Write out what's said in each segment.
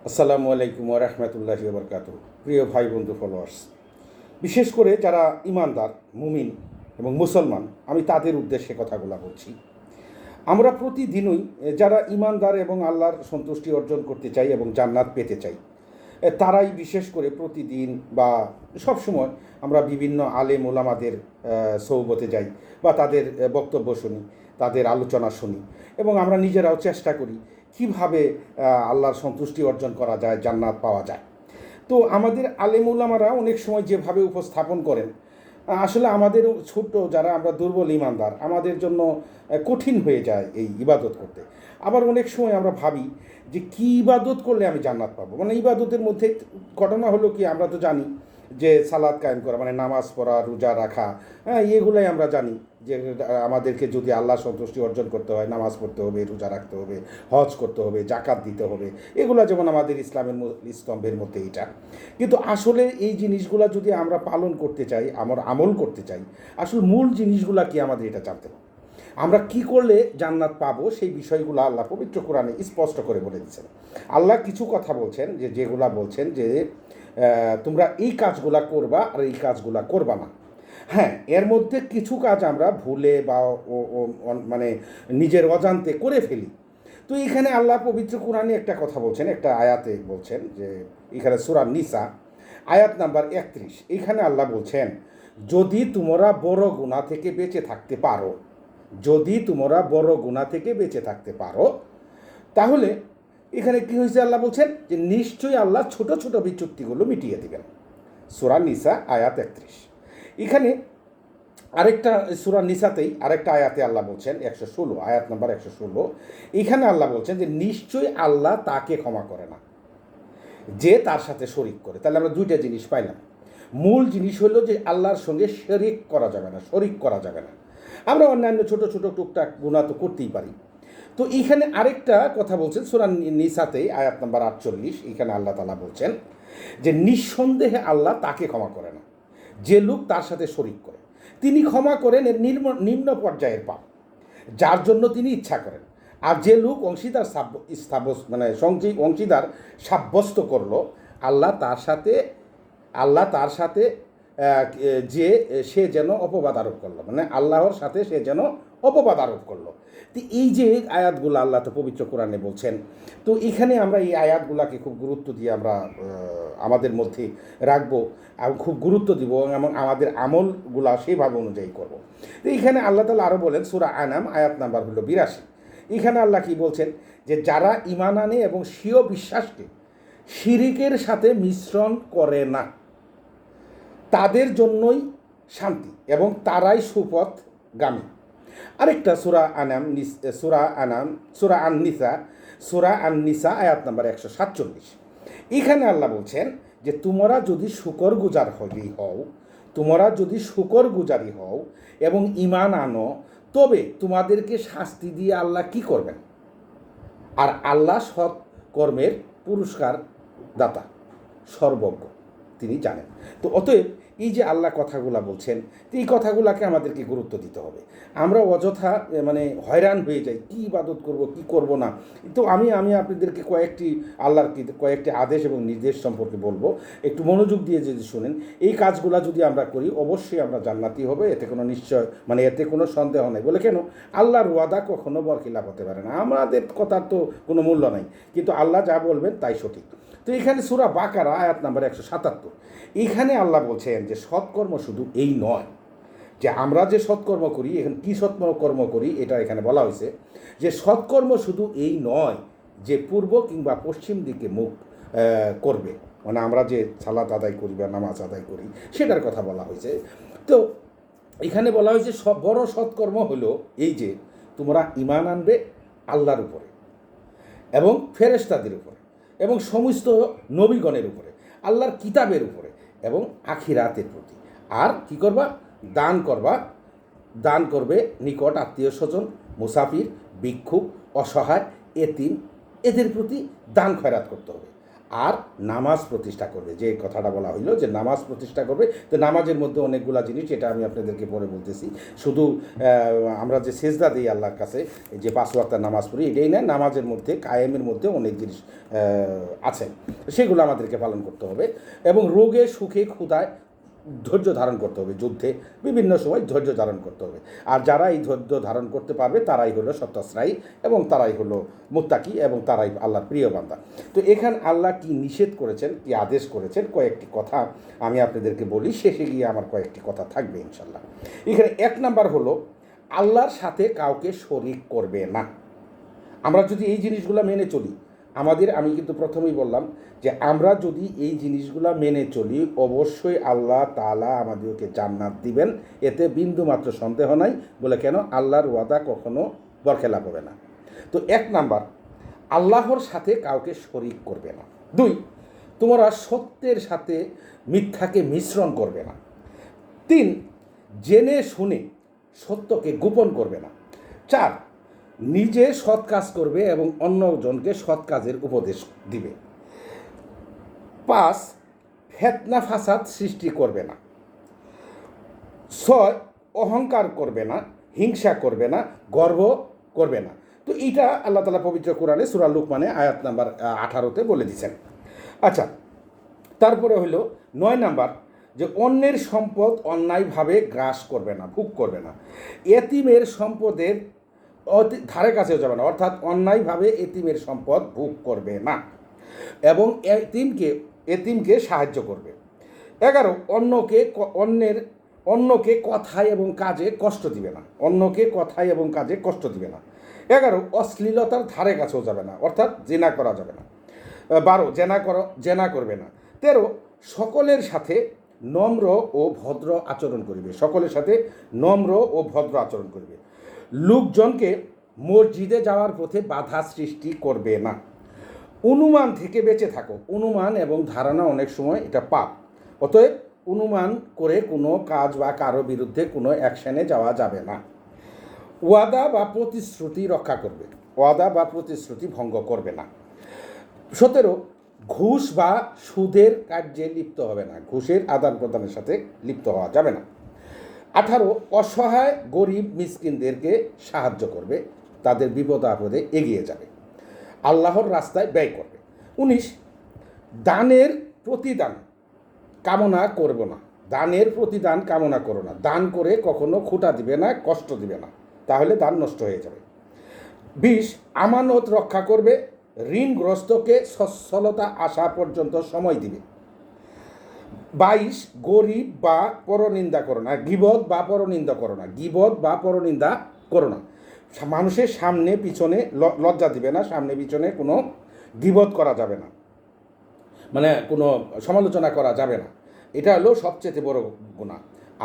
আসসালামু আলাইকুম ওরহমতুল্লাহি ওবরকাতুহু। প্রিয় ভাই বন্ধু ফলোয়ার্স, বিশেষ করে যারা ইমানদার মুমিন এবং মুসলমান, আমি তাদের উদ্দেশ্যে কথাগুলো বলছি। আমরা প্রতিদিনই যারা ইমানদার এবং আল্লাহর সন্তুষ্টি অর্জন করতে চাই এবং জান্নাত পেতে চাই, তারাই বিশেষ করে প্রতিদিন বা সব সময় আমরা বিভিন্ন আলেম ওলামাদের সৌবতে যাই বা তাদের বক্তব্য শুনি, তাদের আলোচনা শুনি এবং আমরা নিজেরাও চেষ্টা করি কিভাবে আল্লাহর সন্তুষ্টি অর্জন করা যায়, জান্নাত পাওয়া যায়। তো আমাদের আলেম ওলামারা অনেক সময় যেভাবে উপস্থাপন করেন, আসলে আমাদের ছোট যারা আমরা দুর্বল ইমানদার, আমাদের জন্য কঠিন হয়ে যায় এই ইবাদত করতে। আবার অনেক সময় আমরা ভাবি যে কী ইবাদত করলে আমি জান্নাত পাবো। মানে ইবাদতের মধ্যে ঘটনা হলো কি, আমরা তো জানি যে সালাত কায়েম করা মানে নামাজ পড়া, রোজা রাখা, এগুলাই আমরা জানি যে আমাদেরকে যদি আল্লাহ সন্তুষ্টি অর্জন করতে হয় নামাজ পড়তে হবে, রোজা রাখতে হবে, হজ করতে হবে, জাকাত দিতে হবে। এগুলো যেমন আমাদের ইসলামের স্তম্ভের মধ্যে এটা। কিন্তু আসলে এই জিনিসগুলো যদি আমরা পালন করতে চাই, আমরা আমল করতে চাই, আসলে মূল জিনিসগুলো কি আমাদের এটা জানতে হবে। আমরা কি করলে জান্নাত পাবো সেই বিষয়গুলো আল্লাহ পবিত্র কোরআনে স্পষ্ট করে বলে দিচ্ছেন। আল্লাহ কিছু কথা বলছেন যেগুলা বলছেন যে তোমরা এই কাজগুলা করবা আর এই কাজগুলা করবা না। হ্যাঁ, এর মধ্যে কিছু কাজ আমরা ভুলে বা মানে নিজের অজান্তে করে ফেলি। তো এখানে আল্লাহ পবিত্র কোরআনে একটা কথা বলছেন, একটা আয়াতে বলছেন যে এখানে সূরা নিসা আয়াত নাম্বার 31, এখানে আল্লাহ বলছেন যদি তোমরা বড় গুনাহ থেকে বেঁচে থাকতে পারো, যদি তোমরা বড় গুনাহ থেকে বেঁচে থাকতে পারো, তাহলে এখানে কী হয়েছে, আল্লাহ বলছেন যে নিশ্চয়ই আল্লাহ ছোট ছোট বিচ্যুতিগুলো মিটিয়ে দেবেন। সূরা নিসা আয়াত 31। এখানে আরেকটা সূরা নিসাতেই আরেকটা আয়াতে আল্লাহ বলছেন 116, আয়াত নাম্বার 116, এখানে আল্লাহ বলছেন যে নিশ্চয়ই আল্লাহ তাকে ক্ষমা করে না যে তার সাথে শরিক করে। তাহলে আমরা দুইটা জিনিস পাইলাম। মূল জিনিস হলো যে আল্লাহর সঙ্গে শরিক করা যাবে না, শরিক করা যাবে না। আমরা অন্যান্য ছোট ছোট টুকটাক গুনাহ তো করতেই পারি। তো এইখানে আরেকটা কথা বলছেন সূরা নিসাতেই আয়াত নাম্বার 48, এখানে আল্লাহ তাআলা বলছেন যে নিঃসন্দেহে আল্লাহ তাকে ক্ষমা করে না যে লোক তার সাথে শরিক করে। তিনি ক্ষমা করেন এর নিম্ন পর্যায়ের পাপ, যার জন্য তিনি ইচ্ছা করেন। আর যে লোক অংশীদার অংশীদার সাব্যস্ত করলো, আল্লাহ তার সাথে যে সে যেন অপবাদ আরোপ করলো, মানে আল্লাহর সাথে সে যেন অপবাদ আরোপ করলো। তো এই যে আয়াতগুলো আল্লাহ তো পবিত্র কোরআনে বলছেন, তো এখানে আমরা এই আয়াতগুলোকে খুব গুরুত্ব দিয়ে আমরা আমাদের মধ্যে রাখবো এবং খুব গুরুত্ব দিব এবং আমাদের আমলগুলা সেইভাবে অনুযায়ী করব। তো এইখানে আল্লাহ তাআলা আরও বলেন সূরা আনাম আয়াত নাম্বার হলো 82, এখানে আল্লাহ কি বলছেন যে যারা ঈমান আনে এবং স্বীয় বিশ্বাসকে শিরিকের সাথে মিশ্রণ করে না, তাদের জন্যই শান্তি এবং তারাই সুপথগামী। আরেকটা সূরা আন-নিসা আয়াত নাম্বার 147, এখানে আল্লাহ বলছেন যে তোমরা যদি শুকরগুজারি হও এবং ঈমান আনো, তবে তোমাদেরকে শাস্তি দিয়ে আল্লাহ কি করবেন, আর আল্লাহ সৎ কর্মের পুরস্কার দাতা, সর্বজ্ঞ, তিনি জানেন। তো অতএব এই যে আল্লাহ কথাগুলো বলছেন, তো এই কথাগুলোকে আমাদেরকে গুরুত্ব দিতে হবে। আমরা অযথা হয়রান হয়ে যাই, কী ইবাদত করব কি করব না। তো আমি আপনাদেরকে কয়েকটি আদেশ এবং নির্দেশ সম্পর্কে বলবো, একটু মনোযোগ দিয়ে যদি শুনেন। এই কাজগুলো যদি আমরা করি অবশ্যই আমরা জান্নাতি হবে, এতে কোনো সন্দেহ নেই। বলে কেন? আল্লাহর ওয়াদা কখনো বরখিলাফ হতে পারে না। আমাদের কথার তো কোনো মূল্য নাই, কিন্তু আল্লাহ যা বলবেন তাই সঠিক। তো এখানে সূরা বাকারা আয়াত নাম্বার 177, এইখানে আল্লাহ বলছেন যে সৎকর্ম শুধু এই নয় যে আমরা যে সৎকর্ম করি, এখানে কী সৎকর্ম করি এটা এখানে বলা হয়েছে, যে সৎকর্ম শুধু এই নয় যে পূর্ব কিংবা পশ্চিম দিকে মুখ করবে, মানে আমরা যে সালাত আদায় করি বা নামাজ আদায় করি সেটার কথা বলা হয়েছে। তো এখানে বলা হয়েছে বড় সৎকর্ম হলো এই যে তোমরা ঈমান আনবে আল্লাহর উপরে এবং ফেরেশতাদের উপরে এবং সমস্ত নবীগণের উপরে, আল্লাহর কিতাবের উপরে এবং আখিরাতের প্রতি। আর কি করবা? দান করবে নিকট আত্মীয় স্বজন, মুসাফির, ভিক্ষুক, অসহায়, এতিম, এদের প্রতি দান খয়রাত করতে হবে। আর নামাজ প্রতিষ্ঠা করবে। যে কথাটা বলা হইলো যে নামাজ প্রতিষ্ঠা করবে, তো নামাজের মধ্যে অনেকগুলা জিনিস, এটা আমি আপনাদেরকে পরে বলতেছি। শুধু আমরা যে সেজদা দিই আল্লাহর কাছে, যে 5 ওয়াক্ত নামাজ পড়ি, এটাই না, নামাজের মধ্যে কায়েমের মধ্যে অনেক জিনিস আছে, সেগুলো আমাদেরকে পালন করতে হবে। এবং রোগে সুখে ক্ষুধায় ধৈর্য ধারণ করতে হবে, যুদ্ধে বিভিন্ন সময় ধৈর্য ধারণ করতে হবে। আর যারা এই ধৈর্য ধারণ করতে পারবে তারাই হলো সত্যশ্রায়ী এবং তারাই হলো মুত্তাকি এবং তারাই আল্লাহর প্রিয় বান্দা। তো এখানে আল্লাহ কি নিষেধ করেছেন, কি আদেশ করেছেন, কয়েকটি কথা আমি আপনাদেরকে বলি, শেষে গিয়ে আমার কয়েকটি কথা থাকবে ইনশাল্লাহ। এখানে 1 নাম্বার হলো আল্লাহর সাথে কাউকে শরিক করবে না। আমরা যদি এই জিনিসগুলো মেনে চলি, আমি কিন্তু প্রথমেই বললাম যে আমরা যদি এই জিনিসগুলো মেনে চলি, অবশ্যই আল্লাহ তাআলা আমাদেরকে জান্নাত দিবেন, এতে বিন্দু মাত্র সন্দেহ নাই। বলে কেন? আল্লাহর ওয়াদা কখনো বরখেলাপ হবে না। তো 1 নাম্বার, আল্লাহর সাথে কাউকে শরিক করবে না। 2, তোমরা সত্যের সাথে মিথ্যাকে মিশ্রণ করবে না। 3, জেনে শুনে সত্যকে গোপন করবে না। 4, নিজে সৎ কাজ করবে এবং অন্যজনকে সৎ কাজের উপদেশ দিবে। 5, ফিতনা ফাসাদ সৃষ্টি করবে না। 6, অহংকার করবে না, হিংসা করবে না, গর্ব করবে না। তো এইটা আল্লাহ তাআলা পবিত্র কোরআনে সূরা লুকমানে আয়াত নাম্বার 18-তে বলে দিয়েছেন। আচ্ছা, তারপরে হলো 9 নাম্বার, যে অন্যের সম্পদ অন্যায়ভাবে গ্রাস করবে না, ভোগ করবে না। এতিমের সম্পদের ধারে কাছেও যাবে না, অর্থাৎ অন্যায়ভাবে এতিমের সম্পদ ভোগ করবে না এবং এতিমকে সাহায্য করবে। 11, অন্যকে কথায় এবং কাজে কষ্ট দিবে না, অন্যকে কথায় এবং কাজে কষ্ট দিবে না। 11, অশ্লীলতার ধারে কাছেও যাবে না, অর্থাৎ জেনা করা যাবে না। 12, জেনা করবে না। 13, সকলের সাথে নম্র ও ভদ্র আচরণ করিবে, সকলের সাথে নম্র ও ভদ্র আচরণ করিবে। লোকজনকে মসজিদে যাওয়ার পথে বাধা সৃষ্টি করবে না। অনুমান থেকে বেঁচে থাকো। অনুমান এবং ধারণা অনেক সময় এটা পাপ, অতএব অনুমান করে কোনো কাজ বা কারো বিরুদ্ধে কোনো অ্যাকশানে যাওয়া যাবে না। ওয়াদা বা প্রতিশ্রুতি রক্ষা করবে, ওয়াদা বা প্রতিশ্রুতি ভঙ্গ করবে না। 17, ঘুষ বা সুদের কার্যে লিপ্ত হবে না, ঘুষের আদান প্রদানের সাথে লিপ্ত হওয়া যাবে না। 18, অসহায় গরিব মিসকিনদেরকে সাহায্য করবে, তাদের বিপদ আপদে এগিয়ে যাবে, আল্লাহর রাস্তায় ব্যয় করবে। 19, দানের প্রতিদান কামনা করব না, দানের প্রতিদান কামনা করো না, দান করে কখনো খুঁটা দিবে না, কষ্ট দিবে না, তাহলে দান নষ্ট হয়ে যাবে। 20, আমানত রক্ষা করবে, ঋণগ্রস্তকে সচ্ছলতা আসা পর্যন্ত সময় দিবে। 22, গরিব বা পরনিন্দা করো না, গীবত বা পরনিন্দা করো না, গীবত বা পরনিন্দা করো না, মানুষের সামনে পিছনে লজ্জা দিবে না, সামনে পিছনে কোনো গীবত করা যাবে না, মানে কোনো সমালোচনা করা যাবে না। এটা হলো সবচেয়ে বড় গুনাহ,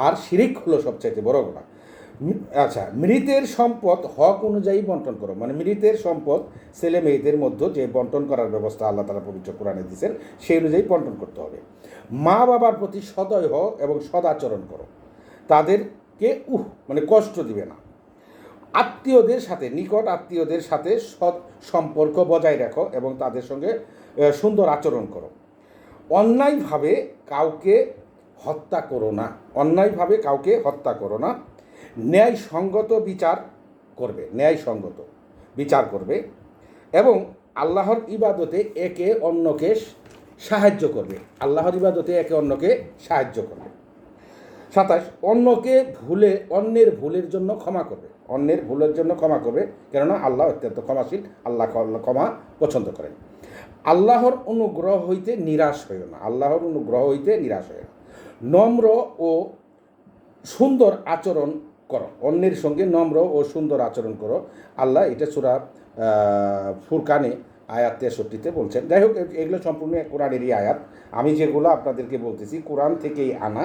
আর শিরিক হলো সবচেয়ে বড় গুনাহ। আচ্ছা, মৃতের সম্পদ হক অনুযায়ী বন্টন করো, মানে মৃতের সম্পদ ছেলে মেয়েদের মধ্যে যে বন্টন করার ব্যবস্থা আল্লাহ তাআলা পবিত্র কোরআনে দিয়েছেন, সেই অনুযায়ী বন্টন করতে হবে। মা বাবার প্রতি সদয় হও এবং সদাচরণ করো, তাদেরকে মানে কষ্ট দিবে না। আত্মীয়দের সাথে, নিকট আত্মীয়দের সাথে সৎ সম্পর্ক বজায় রাখো এবং তাদের সঙ্গে সুন্দর আচরণ করো। অন্যায়ভাবে কাউকে হত্যা করো না, অন্যায়ভাবে কাউকে হত্যা করো না। ন্যায়সঙ্গত বিচার করবে, ন্যায়সঙ্গত বিচার করবে এবং আল্লাহর ইবাদতে একে অন্যকে সাহায্য করবে, আল্লাহর ইবাদতে একে অন্যকে সাহায্য করবে। 27, অন্যের ভুলের জন্য ক্ষমা করবে, অন্যের ভুলের জন্য ক্ষমা করবে, কেননা আল্লাহ অত্যন্ত ক্ষমাশীল, আল্লাহ ক্ষমা পছন্দ করেন। আল্লাহর অনুগ্রহ হইতে নিরাশ হইও না, আল্লাহর অনুগ্রহ হইতে নিরাশ হইও না। নম্র ও সুন্দর আচরণ করো, অন্যের সঙ্গে নম্র ও সুন্দর আচরণ করো। আল্লাহ এটা সূরা ফুরকানে আয়াত 63-তে বলছেন। যাই হোক, এগুলো সম্পূর্ণ কোরআনেরই আয়াত, আমি যেগুলো আপনাদেরকে বলতেছি কোরআন থেকেই আনা,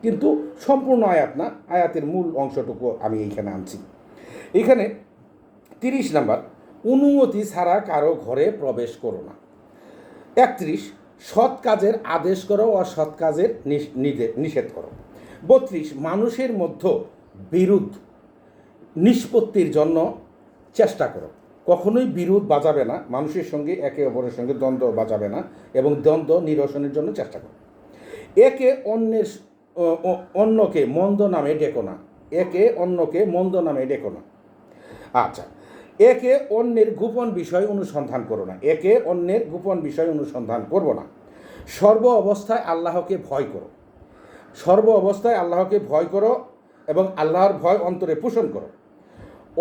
কিন্তু সম্পূর্ণ আয়াত না, আয়াতের মূল অংশটুকু আমি এইখানে আনছি। এখানে 30 নাম্বার, অনুমতি ছাড়া কারো ঘরে প্রবেশ করো না। 31, সৎ কাজের আদেশ করো, অসৎ কাজের নিষেধ করো। 32, মানুষের মধ্যে বিরোধ নিষ্পত্তির জন্য চেষ্টা করো। কখনোই বিরোধ বাজাবে না, মানুষের সঙ্গে একে অপরের সঙ্গে দ্বন্দ্ব বাজাবে না, এবং দ্বন্দ্ব নিরসনের জন্য চেষ্টা করো। একে অন্যকে মন্দ নামে ডেকো না, একে অন্যকে মন্দ নামে ডেকো না। আচ্ছা, একে অন্যের গোপন বিষয় অনুসন্ধান করো না, একে অন্যের গোপন বিষয় অনুসন্ধান করবো না। সর্ব অবস্থায় আল্লাহকে ভয় করো, সর্ব অবস্থায় আল্লাহকে ভয় করো এবং আল্লাহর ভয় অন্তরে পোষণ করো।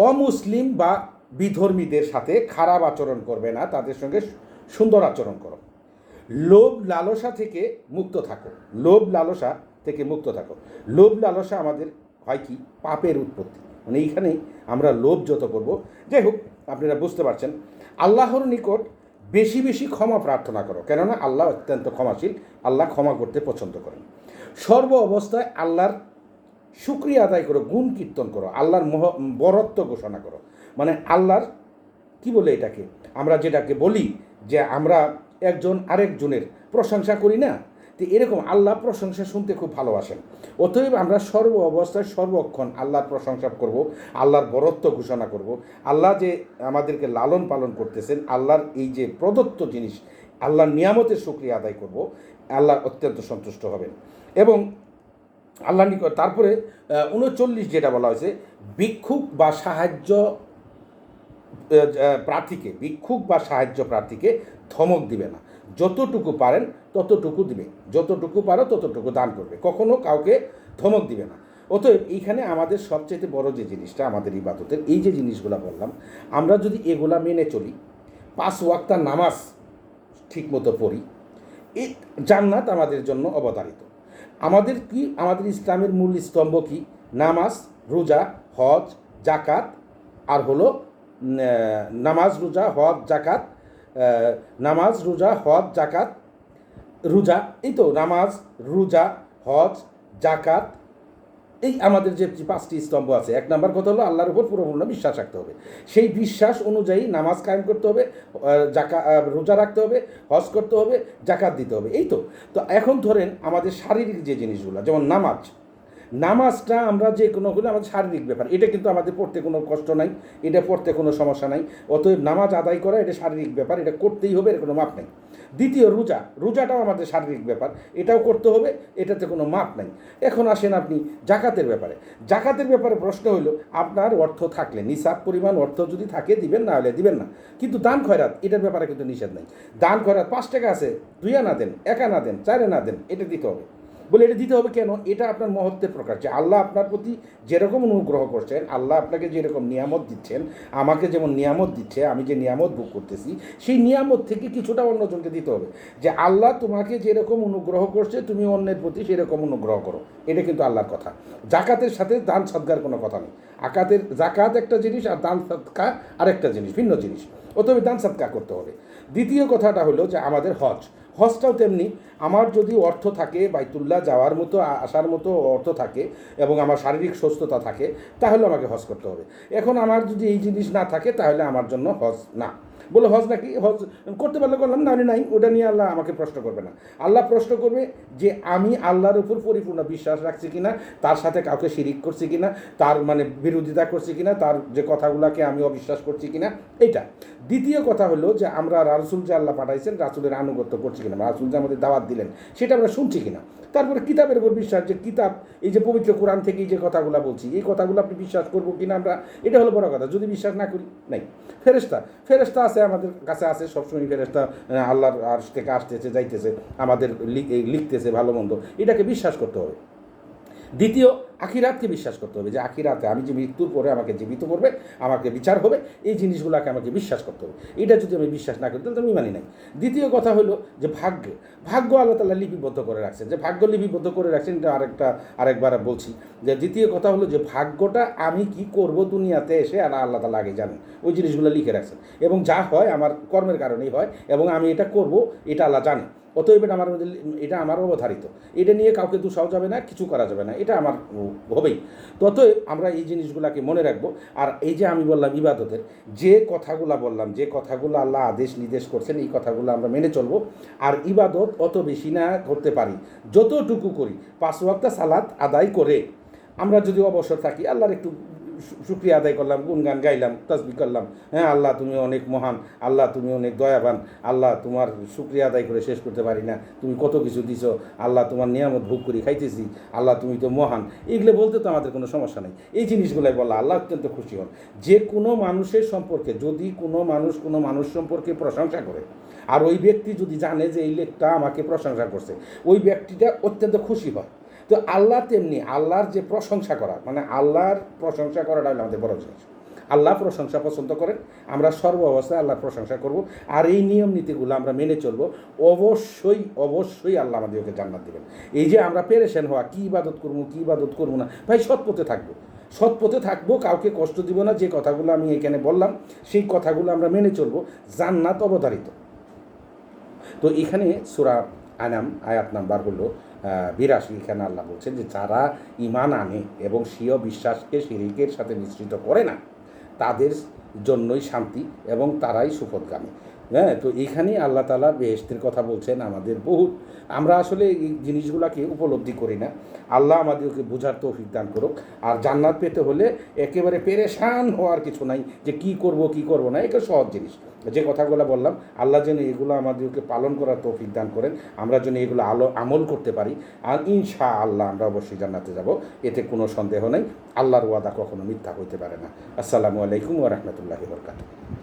অমুসলিম বা বিধর্মীদের সাথে খারাপ আচরণ করবে না, তাদের সঙ্গে সুন্দর আচরণ করো। লোভ লালসা থেকে মুক্ত থাকো, লোভ লালসা থেকে মুক্ত থাকো। লোভ লালসা আমাদের হয় কি পাপের উৎপত্তি, মানে এইখানেই আমরা লোভ যত করব। যাই হোক, আপনারা বুঝতে পারছেন। আল্লাহর নিকট বেশি বেশি ক্ষমা প্রার্থনা করো, কেননা আল্লাহ অত্যন্ত ক্ষমাশীল, আল্লাহ ক্ষমা করতে পছন্দ করেন। সর্ব অবস্থায় আল্লাহর শুকরিয়া আদায় করো, গুণ কীর্তন করো, আল্লাহর বরত্ব ঘোষণা করো। মানে আল্লাহর কি বলে এটাকে, আমরা যেটাকে বলি যে আমরা একজন আরেকজনের প্রশংসা করি না, তো এরকম আল্লাহ প্রশংসা শুনতে খুব ভালোবাসেন। অতএব আমরা সর্ব অবস্থায় সর্বক্ষণ আল্লাহর প্রশংসা করব, আল্লাহর বরত্ব ঘোষণা করব। আল্লাহ যে আমাদেরকে লালন পালন করতেছেন, আল্লাহর এই যে প্রদত্ত জিনিস, আল্লাহর নিয়ামতের শুকরিয়া আদায় করব, আল্লাহ অত্যন্ত সন্তুষ্ট হবেন। এবং আল্লাহ নিকট তারপরে 39 যেটা বলা হয়েছে, ভিক্ষুক বা সাহায্য প্রার্থীকে, ভিক্ষুক বা সাহায্য প্রার্থীকে ধমক দিবে না, যতটুকু পারেন ততটুকু দিবে, যতটুকু পারো ততটুকু দান করবে, কখনো কাউকে ধমক দিবে না। অতএব এইখানে আমাদের সবচেয়ে বড় যে জিনিসটা আমাদের ইবাদতের, এই যে জিনিসগুলো বললাম, আমরা যদি এগুলা মেনে চলি, 5 ওয়াক্ত নামাজ ঠিকমতো পড়ি, এই জান্নাত আমাদের জন্য অবধারিত। আমাদের কি, আমাদের ইসলামের মূল স্তম্ভ কি? নামাজ, রোজা, হজ, জাকাত, আর হলো নামাজ, রোজা, হজ, জাকাত, নামাজ, রোজা, হজ, জাকাত, রোজা, এই তো নামাজ, রোজা, হজ, জাকাত, এই আমাদের যে 5টি স্তম্ভ আছে। 1 নম্বর কথা হলো আল্লাহর উপর পুরোপূর্ণ বিশ্বাস রাখতে হবে, সেই বিশ্বাস অনুযায়ী নামাজ কায়েম করতে হবে, রোজা রাখতে হবে, হজ করতে হবে, জাকাত দিতে হবে, এই তো। তো এখন ধরেন আমাদের শারীরিক যে জিনিসগুলো, যেমন নামাজটা আমরা যে কোনো হলে আমাদের শারীরিক ব্যাপার, এটা কিন্তু আমাদের পড়তে কোনো কষ্ট নাই, এটা পড়তে কোনো সমস্যা নাই। অতএব নামাজ আদায় করা এটা শারীরিক ব্যাপার, এটা করতেই হবে, এর কোনো মাপ নেই। দ্বিতীয়, রোজাটাও আমাদের শারীরিক ব্যাপার, এটাও করতে হবে, এটাতে কোনো মাপ নাই। এখন আসেন আপনি জাকাতের ব্যাপারে প্রশ্ন হইল, আপনার অর্থ থাকলে, নিসাব পরিমাণ অর্থ যদি থাকে দিবেন, না হলে দিবেন না। কিন্তু দান খয়রাত, এটার ব্যাপারে কিন্তু নিষেধ নাই। দান খয়রাত 5 টাকা আছে, 2 আনা দেন, 1 আনা দেন, 4 আনা দেন, এটা দিতে হবে। বলে এটা দিতে হবে কেন? এটা আপনার মহত্বের প্রকাশ, যে আল্লাহ আপনার প্রতি যেরকম অনুগ্রহ করছেন, আল্লাহ আপনাকে যেরকম নিয়ামত দিচ্ছেন, আমাকে যেমন নিয়ামত দিচ্ছে, আমি যে নিয়ামত ভোগ করতেছি, সেই নিয়ামত থেকে কিছুটা অন্যজনকে দিতে হবে। যে আল্লাহ তোমাকে যেরকম অনুগ্রহ করছে, তুমি অন্যের প্রতি সেরকম অনুগ্রহ করো, এটা কিন্তু আল্লাহর কথা। জাকাতের সাথে দান সদকার কোনো কথা নেই। জাকাত একটা জিনিস, আর দান সদকা আরেকটা জিনিস, ভিন্ন জিনিস। অতএব দান সদকা করতে হবে। দ্বিতীয় কথাটা হলো যে আমাদের হজটাও তেমনি, আমার যদি অর্থ থাকে, বাইতুল্লাহ যাওয়ার মতো, আসার মতো অর্থ থাকে, এবং আমার শারীরিক সুস্থতা থাকে, তাহলে আমাকে হজ করতে হবে। এখন আমার যদি এই জিনিস না থাকে, তাহলে আমার জন্য হজ না। বলে হজ নাকি, হজ করতে পারলে করলাম, না নাই, ওটা নিয়ে আল্লাহ আমাকে প্রশ্ন করবে না। আল্লাহ প্রশ্ন করবে যে আমি আল্লাহর উপর পরিপূর্ণ বিশ্বাস রাখছি কিনা, তার সাথে কাউকে শিরিক করছি কিনা, তার মানে বিরোধিতা করছি কিনা, তার যে কথাগুলোকে আমি অবিশ্বাস করছি কিনা, এটা। দ্বিতীয় কথা হলো যে আমরা রাসূল যে আল্লাহ পাঠাইছেন, রাসূলের আনুগত্য করছি কিনা, রাসূল যে আমাদের দাওয়াত দিলেন সেটা আমরা শুনছি কিনা। তারপরে কিতাবের উপর বিশ্বাস, যে কিতাব, এই যে পবিত্র কোরআন থেকে এই যে কথাগুলো বলছি, এই কথাগুলো আপনি বিশ্বাস করবো কিনা আমরা, এটা হলো বড় কথা। যদি বিশ্বাস না করি, নাই। ফেরেশতা আছে আমাদের কাছে, আছে সবসময় ফেরেশতা, আল্লাহর আরশ থেকে আসতেছে, যাইতেছে, আমাদের লিখতেছে ভালো মন্দ, এটাকে বিশ্বাস করতে হবে। দ্বিতীয়, আখিরাতকে বিশ্বাস করতে হবে, যে আখিরাতে আমি যে মৃত্যুর পরে আমাকে জীবিত করবে, আমাকে বিচার হবে, এই জিনিসগুলোকে আমাকে বিশ্বাস করতে হবে। এটা যদি আমি বিশ্বাস না করি, তাহলে আমি মানি নাই। দ্বিতীয় কথা হলো যে ভাগ্য আল্লাহ তাআলা লিপিবদ্ধ করে রাখছেন, যে ভাগ্য লিপিবদ্ধ করে রাখছেন, এটা আরেকবার বলছি, যে দ্বিতীয় কথা হলো যে ভাগ্যটা আমি কি করব দুনিয়াতে এসে, আর আল্লাহ তাআলা আগে জানেন, ওই জিনিসগুলো লিখে রাখছেন, এবং যা হয় আমার কর্মের কারণেই হয়, এবং আমি এটা করব, এটা আল্লাহ জানে। অতএব এটা আমার অবধারিত, এটা নিয়ে কাউকে দোষাও যাবে না, কিছু করা যাবে না, এটা আমার হবেই। ততএব আমরা এই জিনিসগুলোকে মনে রাখবো। আর এই যে আমি বললাম ইবাদতের যে কথাগুলো বললাম, যে কথাগুলো আল্লাহ আদেশ নির্দেশ করছেন, এই কথাগুলো আমরা মেনে চলবো। আর ইবাদত অত বেশি না করতে পারি, যতটুকু করি 5 ওয়াক্ত সালাত আদায় করে আমরা যদি অবসর থাকি, আল্লাহর একটু শুকরিয়া আদায় করলাম, গুণগান গাইলাম, তাসবিহ করলাম, হ্যাঁ আল্লাহ তুমি অনেক মহান, আল্লাহ তুমি অনেক দয়াবান, আল্লাহ তোমার শুকরিয়া আদায় করে শেষ করতে পারি না, তুমি কত কিছু দিছো, আল্লাহ তোমার নিয়ামত ভোগ করে খাইতেছি, আল্লাহ তুমি তো মহান, এগুলো বলতে তো আমাদের কোনো সমস্যা নেই। এই জিনিসগুলাই বলা আল্লাহ অত্যন্ত খুশি হন। যে কোনো মানুষের সম্পর্কে যদি কোনো মানুষ সম্পর্কে প্রশংসা করে, আর ওই ব্যক্তি যদি জানে যে এই লোকটা আমাকে প্রশংসা করছে, ওই ব্যক্তিটা অত্যন্ত খুশি হয়। তো আল্লাহ তেমনি আল্লাহর যে প্রশংসা করা, মানে আল্লাহর প্রশংসা করাটা হলো আমাদের বড় জিনিস। আল্লাহ প্রশংসা পছন্দ করেন, আমরা সর্ব অবস্থায় আল্লাহর প্রশংসা করব, আর এই নিয়ম নীতিগুলো আমরা মেনে চলবো। অবশ্যই আল্লাহ আমাদেরকে জান্নাত দেবেন। এই যে আমরা পেরেশান হওয়া, কী ইবাদত করবো না, ভাই সৎ পথে থাকবো, কাউকে কষ্ট দিব না। যে কথাগুলো আমি এখানে বললাম সেই কথাগুলো আমরা মেনে চলবো, জান্নাত অবধারিত। তো এখানে সূরা আনাম আয়াত নাম্বার হলো 82। এখানে আল্লাহ বলছেন যে যারা ঈমান আনে এবং স্বীয় বিশ্বাসকে শিরকের সাথে মিশ্রিত করে না, তাদের জন্যই শান্তি এবং তারাই সুফলগামী। হ্যাঁ, তো এইখানেই আল্লাহ তাআলা বেহেশতের কথা বলছেন। আমাদের আমরা আসলে এই জিনিসগুলোকে উপলব্ধি করি না। আল্লাহ আমাদেরকে বোঝার তৌফিক দান করুক। আর জান্নাত পেতে হলে একেবারে পেরেশান হওয়ার কিছু নাই যে কী করব না, এটা সহজ জিনিস। যে কথাগুলো বললাম, আল্লাহ যেন এগুলো আমাদেরকে পালন করার তৌফিক দান করেন, আমরা যেন এগুলো আমল করতে পারি। আর ইনশাআল্লাহ আমরা অবশ্যই জান্নাতে যাব, এতে কোনো সন্দেহ নেই। আল্লাহর ওয়াদা কখনো মিথ্যা হইতে পারে না। আসসালামু আলাইকুম ওয়া রাহমাতুল্লাহি ওয়া বারাকাতুহু।